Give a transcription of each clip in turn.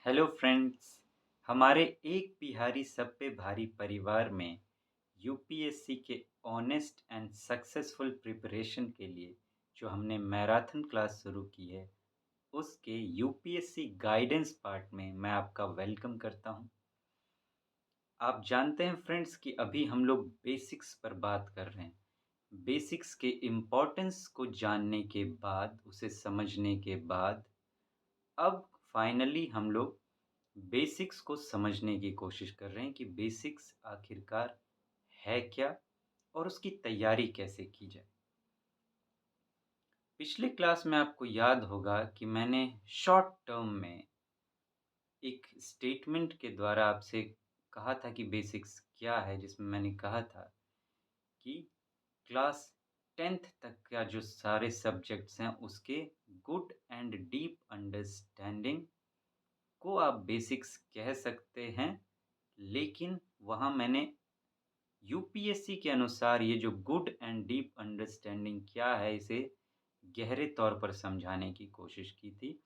Hello friends. हमारे एक बिहारी सब पे भारी परिवार में यूपीएससी के ऑनेस्ट एंड सक्सेसफुल प्रिपरेशन के लिए जो हमने मैराथन क्लास शुरू की है, उसके यूपीएससी गाइडेंस पार्ट में मैं आपका वेलकम करता हूं। आप जानते हैं फ्रेंड्स कि अभी हम लोग बेसिक्स पर बात कर रहे हैं। बेसिक्स के इम्पोर्टेंस को जानने के बाद, उसे समझने के बाद, अब फाइनली हम लोग बेसिक्स को समझने की कोशिश कर रहे हैं कि बेसिक्स आखिरकार है क्या और उसकी तैयारी कैसे की जाए। पिछले क्लास में आपको याद होगा कि मैंने शॉर्ट टर्म में एक स्टेटमेंट के द्वारा आपसे कहा था कि बेसिक्स क्या है, जिसमें मैंने कहा था कि क्लास 10th तक का जो सारे सब्जेक्ट्स हैं उसके गुड एंड डीप अंडरस्टैंडिंग को आप बेसिक्स कह सकते हैं। लेकिन वहाँ मैंने यूपीएससी के अनुसार ये जो गुड एंड डीप अंडरस्टैंडिंग क्या है, इसे गहरे तौर पर समझाने की कोशिश की थी।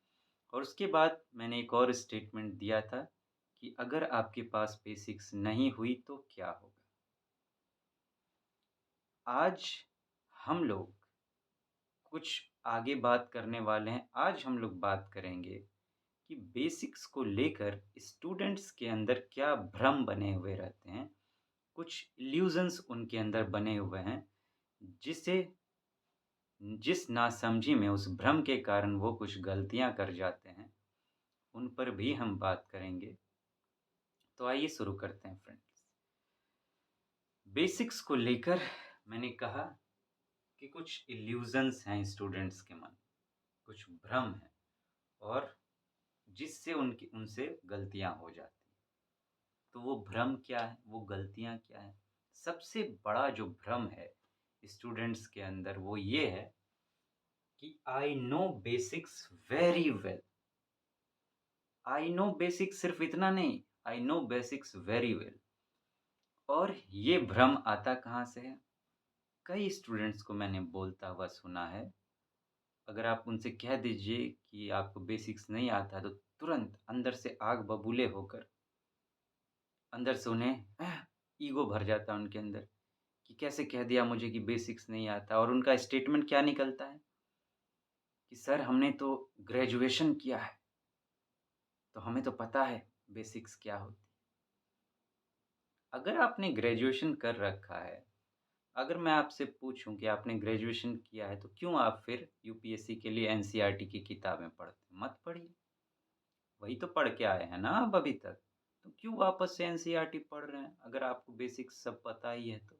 और उसके बाद मैंने एक और स्टेटमेंट दिया था कि अगर आपके पास बेसिक्स नहीं हुई तो क्या होगा। आज हम लोग कुछ आगे बात करने वाले हैं। आज हम लोग बात करेंगे कि बेसिक्स को लेकर स्टूडेंट्स के अंदर क्या भ्रम बने हुए रहते हैं, कुछ इल्यूजन्स उनके अंदर बने हुए हैं, जिसे जिस नासमझी में, उस भ्रम के कारण वो कुछ गलतियाँ कर जाते हैं, उन पर भी हम बात करेंगे। तो आइए शुरू करते हैं फ्रेंड्स। बेसिक्स को लेकर मैंने कहा कि कुछ इल्यूजन्स हैं स्टूडेंट्स के मन, कुछ भ्रम हैं और जिससे उनकी उनसे गलतियाँ हो जाती हैं। तो वो भ्रम क्या है, वो गलतियाँ क्या हैं? सबसे बड़ा जो भ्रम है स्टूडेंट्स के अंदर वो ये है कि I know basics very well. I know basics सिर्फ इतना नहीं, I know basics very well. और ये भ्रम आता कहाँ से है? कई स्टूडेंट्स को मैंने बोलता हुआ सुना है। अगर आप उनसे कह दीजिए कि आपको बेसिक्स नहीं आता है, तो तुरंत अंदर से आग बबूले होकर अंदर से उन्हें ईगो भर जाता है उनके अंदर कि कैसे कह दिया मुझे कि बेसिक्स नहीं आता। और उनका स्टेटमेंट क्या निकलता है कि सर हमने तो ग्रेजुएशन किया है, तो हमें तो पता है बेसिक्स क्या होती है। अगर आपने ग्रेजुएशन कर रखा है, अगर मैं आपसे पूछूं कि आपने ग्रेजुएशन किया है, तो क्यों आप फिर यूपीएससी के लिए एनसीईआरटी की किताबें पढ़ते हैं? मत पढ़िए। वही तो पढ़ के आए हैं ना आप अभी तक। तो क्यों वापस से एनसीईआरटी पढ़ रहे हैं अगर आपको बेसिक्स सब पता ही है तो?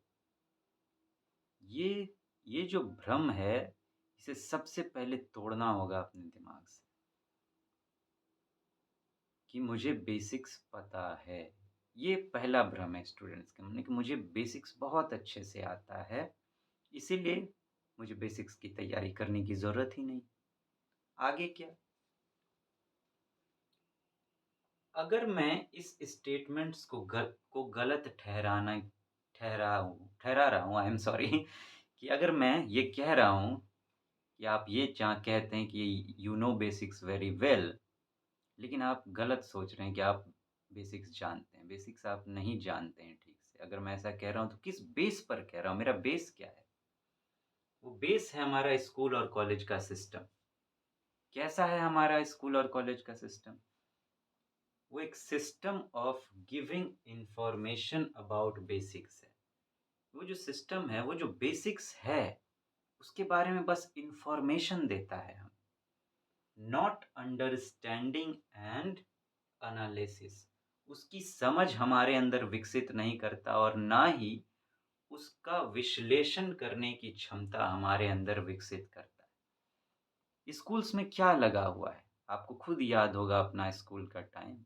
ये ये जो भ्रम है, इसे सबसे पहले तोड़ना होगा अपने दिमाग से कि मुझे बेसिक्स पता है। ये पहला भ्रम है स्टूडेंट्स के मन में कि मुझे बेसिक्स बहुत अच्छे से आता है, इसीलिए मुझे बेसिक्स की तैयारी करने की ज़रूरत ही नहीं। आगे क्या? अगर मैं इस स्टेटमेंट्स को गलत ठहरा रहा हूँ, आई एम सॉरी कि अगर मैं ये कह रहा हूँ कि आप ये कहते हैं कि you know basics very well, लेकिन आप गलत सोच रहे हैं कि आप बेसिक्स जानते हैं। बेसिक्स आप नहीं जानते हैं ठीक से। अगर मैं ऐसा कह रहा हूँ तो किस बेस पर कह रहा हूँ? मेरा बेस क्या है? वो बेस है हमारा स्कूल और कॉलेज का सिस्टम। कैसा है हमारा स्कूल और कॉलेज का सिस्टम? वो एक system of giving information about basics है। वो जो सिस्टम है, वो जो बेसिक्स है, उसके बारे में बस इंफॉर्मेशन देता है हम, नॉट अंडरस्टैंडिंग एंड एनालिसिस। उसकी समझ हमारे अंदर विकसित नहीं करता और ना ही उसका विश्लेषण करने की क्षमता हमारे अंदर विकसित करता है। स्कूल्स में क्या लगा हुआ है? आपको खुद याद होगा अपना स्कूल का टाइम।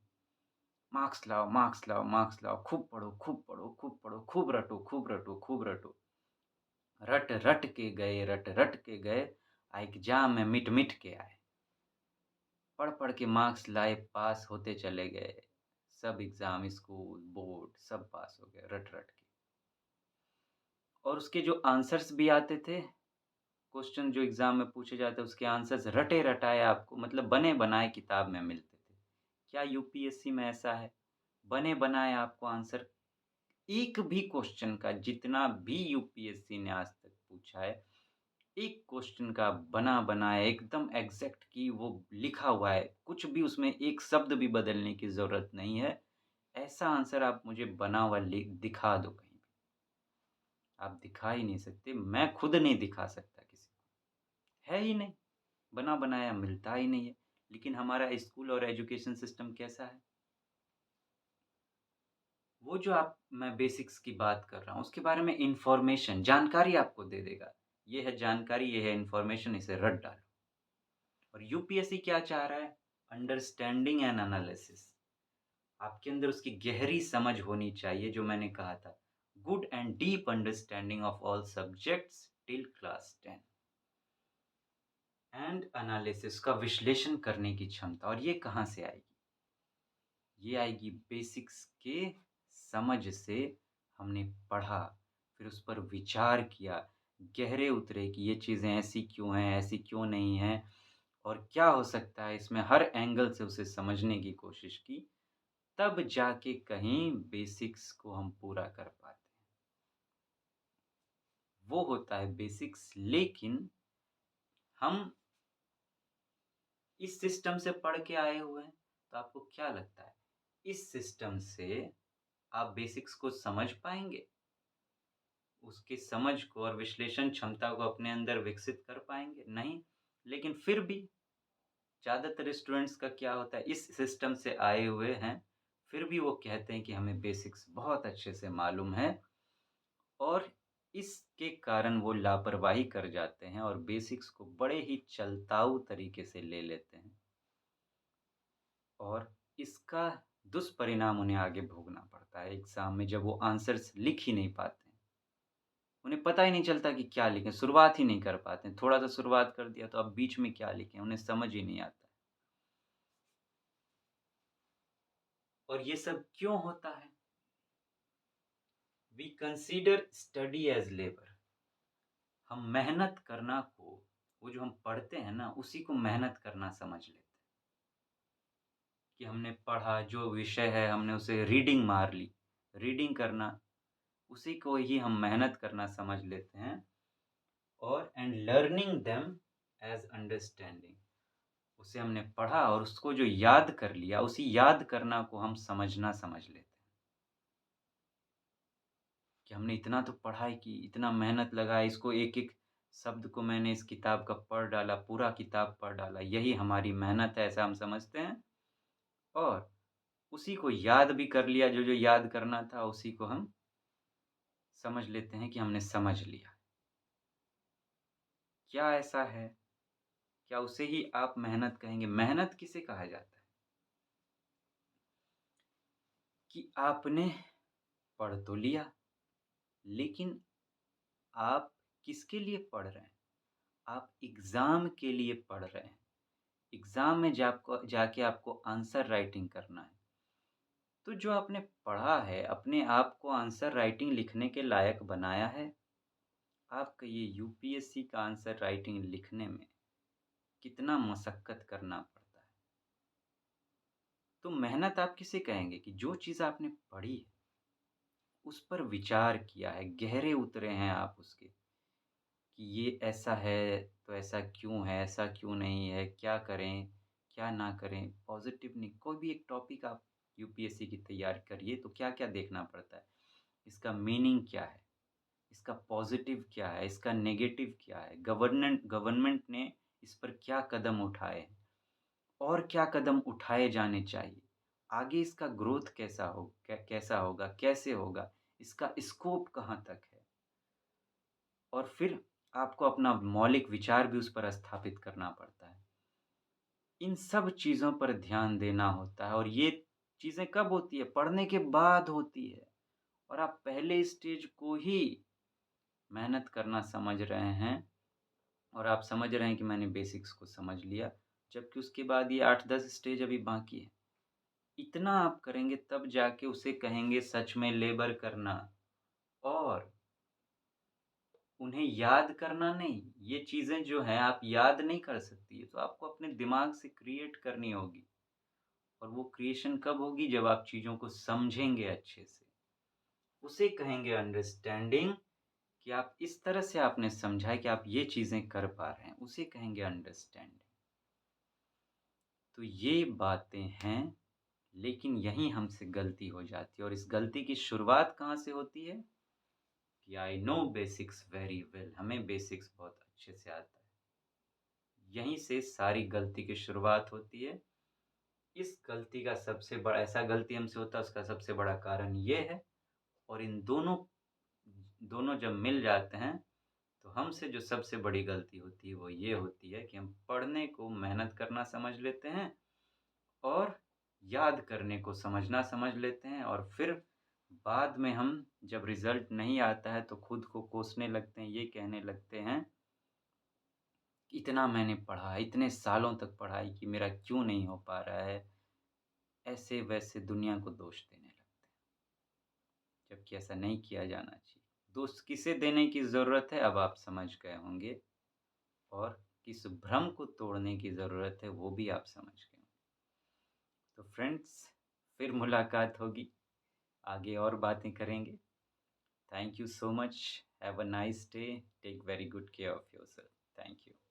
मार्क्स लाओ, मार्क्स लाओ, मार्क्स लाओ, खूब पढ़ो, खूब पढ़ो, खूब पढ़ो, खूब रटो, खूब रटो, खूब रटो। रट रट के गए, रट रट के गए, एग्जाम में मिट मिट के आए। पढ़ पढ़ के मार्क्स लाए, पास होते चले गए। सब एग्जाम, स्कूल, बोर्ड सब पास हो गए रट रट के। और उसके जो आंसर्स भी आते थे, क्वेश्चन जो एग्जाम में पूछे जाते उसके आंसर्स रटे रटाए आपको, मतलब बने बनाए किताब में मिलते थे। क्या यूपीएससी में ऐसा है? बने बनाए आपको आंसर एक भी क्वेश्चन का, जितना भी यूपीएससी ने आज तक पूछा है, एक क्वेश्चन का बना-बनाया एकदम एग्ज़ैक्ट कि वो लिखा हुआ है, कुछ भी उसमें एक शब्द भी बदलने की ज़रूरत नहीं है। ऐसा आंसर आप मुझे बना हुआ दिखा दो कहीं भी। आप दिखा ही नहीं सकते, मैं खुद नहीं दिखा सकता किसी को, है ही नहीं, बना-बनाया मिलता ही नहीं है। लेकिन हमारा स्कूल और एजुकेशन सिस्टम कैसा है? वो जो आप मैं बेसिक्स की बात कर रहा हूँ, उसके बारे में इन्फॉर्मेशन, जानकारी आपको दे देगा। ये है जानकारी, ये है इन्फॉर्मेशन, इसे रट डालो। और यूपीएससी क्या चाह रहा है? Understanding and analysis. आपके अंदर उसकी गहरी समझ होनी चाहिए, जो मैंने कहा था। Good and deep understanding of all subjects till class 10 and analysis का विश्लेषण करने की क्षमता। और ये कहाँ से आएगी? ये आएगी बेसिक्स के समझ से। हमने पढ़ा, फिर उस पर विचार किया, गहरे उतरे कि ये चीज़ें ऐसी क्यों हैं, ऐसी क्यों नहीं हैं और क्या हो सकता है इसमें, हर एंगल से उसे समझने की कोशिश की, तब जाके कहीं बेसिक्स को हम पूरा कर पाते हैं। वो होता है बेसिक्स। लेकिन हम इस सिस्टम से पढ़ के आए हुए हैं, तो आपको क्या लगता है, इस सिस्टम से आप बेसिक्स को समझ पाएँगे? उसकी समझ को और विश्लेषण क्षमता को अपने अंदर विकसित कर पाएँगे? नहीं। लेकिन फिर भी ज़्यादातर स्टूडेंट्स का क्या होता है, इस सिस्टम से आए हुए हैं, फिर भी वो कहते हैं कि हमें बेसिक्स बहुत अच्छे से मालूम है और इसके कारण वो लापरवाही कर जाते हैं और बेसिक्स को बड़े ही चलताऊ तरीके से ले लेते हैं और इसका दुष्परिणाम उन्हें आगे भोगना पड़ता है एग्ज़ाम में, जब वो आंसर्स लिख ही नहीं पाते हैं। उन्हें पता ही नहीं चलता कि क्या लिखें, शुरुआत ही नहीं कर पाते हैं। थोड़ा-सा शुरुआत कर दिया तो अब बीच में क्या लिखें, उन्हें समझ ही नहीं आता है। और ये सब क्यों होता है? We consider study as labour. हम मेहनत करना को, वो जो हम पढ़ते हैं ना, उसी को मेहनत करना समझ लेते हैं। कि हमने पढ़ा, जो विषय है हमने उसे रीडिंग मार ली। रीडिंग करना, उसी को ही हम मेहनत करना समझ लेते हैं और and learning them as understanding. उसे हमने पढ़ा और उसको जो याद कर लिया, उसी याद करना को हम समझना समझ लेते हैं। कि हमने इतना तो पढ़ाई की, इतना मेहनत लगाया, इसको एक-एक शब्द को मैंने इस किताब का पढ़ डाला, पूरा किताब पढ़ डाला, यही हमारी मेहनत है, ऐसा हम समझते हैं और उसी को याद भी कर लिया, जो-जो याद करना था, उसी को हम समझ लेते हैं कि हमने समझ लिया। क्या ऐसा है? क्या उसे ही आप मेहनत कहेंगे? मेहनत किसे कहा जाता है? कि आपने पढ़ तो लिया, लेकिन आप किसके लिए पढ़ रहे हैं? आप एग्ज़ाम के लिए पढ़ रहे हैं। एग्ज़ाम में जाके आपको आंसर राइटिंग करना है। तो जो आपने पढ़ा है, अपने आप को आंसर राइटिंग लिखने के लायक बनाया है? आपका ये यूपीएससी का आंसर राइटिंग लिखने में कितना मशक्कत करना पड़ता है। तो मेहनत आप किसे कहेंगे? कि जो चीज़ आपने पढ़ी है, उस पर विचार किया है, गहरे उतरे हैं आप उसके, कि ये ऐसा है, तो ऐसा क्यों है, ऐसा क्यों नहीं है, क्या करें, क्या ना करें? पॉज़िटिव नहीं, कोई भी एक टॉपिक आप यूपीएससी की तैयारी करिए, तो क्या-क्या देखना पड़ता है? इसका मीनिंग क्या है? इसका पॉज़िटिव क्या है? इसका नेगेटिव क्या है? गवर्नमेंट ने इस पर क्या कदम उठाए हैं? और क्या कदम उठाए जाने चाहिए? आगे इसका ग्रोथ कैसा होगा? कैसे होगा? इसका स्कोप कहाँ तक है? और फिर आपको अपना मौलिक विचार भी उस पर स्थापित करना पड़ता है। इन सब चीज़ों पर ध्यान देना होता है और ये चीज़ें कब होती है? पढ़ने के बाद होती है और आप पहले स्टेज को ही मेहनत करना समझ रहे हैं और आप समझ रहे हैं कि मैंने बेसिक्स को समझ लिया, जबकि उसके बाद ये 8-10 स्टेज अभी बाकी है। इतना आप करेंगे तब जाके उसे कहेंगे सच में लेबर करना और उन्हें याद करना नहीं। ये चीज़ें जो हैं आप याद नहीं कर सकती, ये तो आपको अपने दिमाग से क्रिएट करनी होगी और वो क्रिएशन कब होगी जब आप चीज़ों को समझेंगे अच्छे से। उसे कहेंगे अंडरस्टैंडिंग कि आप इस तरह से आपने समझा है कि आप ये चीज़ें कर पा रहे हैं, उसे कहेंगे अंडरस्टैंडिंग। तो ये बातें हैं, लेकिन यहीं हमसे गलती हो जाती है और इस गलती की शुरुआत कहाँ से होती है कि I know basics very well, हमें बेसिक्स बहुत अच्छे से आता है। यहीं से सारी गलती की शुरुआत होती है। इस गलती का सबसे बड़ा ऐसा गलती हमसे होता है उसका सबसे बड़ा कारण ये है और इन दोनों दोनों जब मिल जाते हैं, तो हमसे जो सबसे बड़ी गलती होती है वो ये होती है कि हम पढ़ने को मेहनत करना समझ लेते हैं और याद करने को समझना समझ लेते हैं और फिर बाद में हम जब रिज़ल्ट नहीं आता है तो खुद को कोसने लगते हैं, ये कहने लगते हैं कि इतना मैंने पढ़ा, इतने सालों तक पढ़ाई की, मेरा क्यों नहीं हो पा रहा है? ऐसे-वैसे दुनिया को दोष देने लगते हैं, जबकि ऐसा नहीं किया जाना चाहिए। दोष किसे देने की ज़रूरत है अब आप समझ गए होंगे और किस भ्रम को तोड़ने की ज़रूरत है वो भी आप समझ गए होंगे। तो फ्रेंड्स फिर मुलाकात होगी, आगे और बातें करेंगे। Thank you so much, have a nice day, take very good care of yourself. Thank you.